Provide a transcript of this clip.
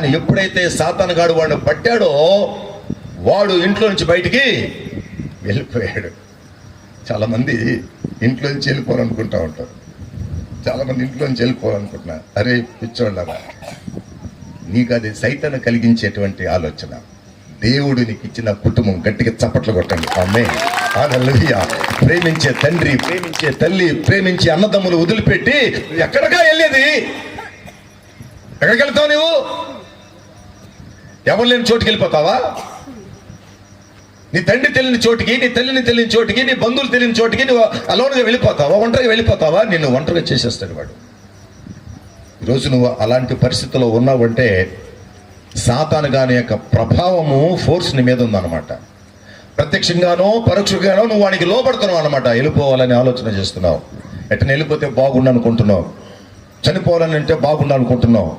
ఎప్పుడైతే సాతానుగాడు వాడిని పట్టాడో వాడు ఇంట్లో నుంచి బయటికి వెళ్ళిపోయాడు. చాలామంది ఇంట్లో నుంచి వెళ్ళిపోవాలనుకుంటా ఉంటారు. చాలామంది ఇంట్లో నుంచి వెళ్ళిపోవాలనుకుంటున్నారు. అరే పిచ్చోళ్ళరా, నీకు అది సైతాను కలిగించేటువంటి ఆలోచన. దేవుడు నీకు ఇచ్చిన కుటుంబం, గట్టిగా చప్పట్లు కొట్టండి. ఆమేన్, హల్లెలూయా. ప్రేమించే తండ్రి, ప్రేమించే తల్లి, ప్రేమించే అన్నదమ్ములు వదిలిపెట్టి ఎక్కడికా వెళ్ళేది? ఎక్కడికి వెళ్తావు నువ్వు? ఎవరు లేని చోటుకి వెళ్ళిపోతావా? నీ తండ్రి తెలియని చోటికి, నీ తల్లిని తెలియని చోటికి, నీ బంధువులు తెలియని చోటికి నువ్వు అలోన్గా వెళ్ళిపోతావా? ఒంటరిగా వెళ్ళిపోతావా? నిన్ను ఒంటరిగా చేసేస్తాడు వాడు. ఈరోజు నువ్వు అలాంటి పరిస్థితిలో ఉన్నావంటే సాతాను గాని యొక్క ప్రభావము ఫోర్స్ నీ మీద ఉందన్నమాట. ప్రత్యక్షంగానో పరోక్షంగానో నువ్వు వానికి లోపడుతున్నావు అనమాట. వెళ్ళిపోవాలని ఆలోచన చేస్తున్నావు. ఎట్టని వెళ్ళిపోతే బాగుండు అనుకుంటున్నావు, చనిపోవాలని అంటే బాగుండు అనుకుంటున్నావు.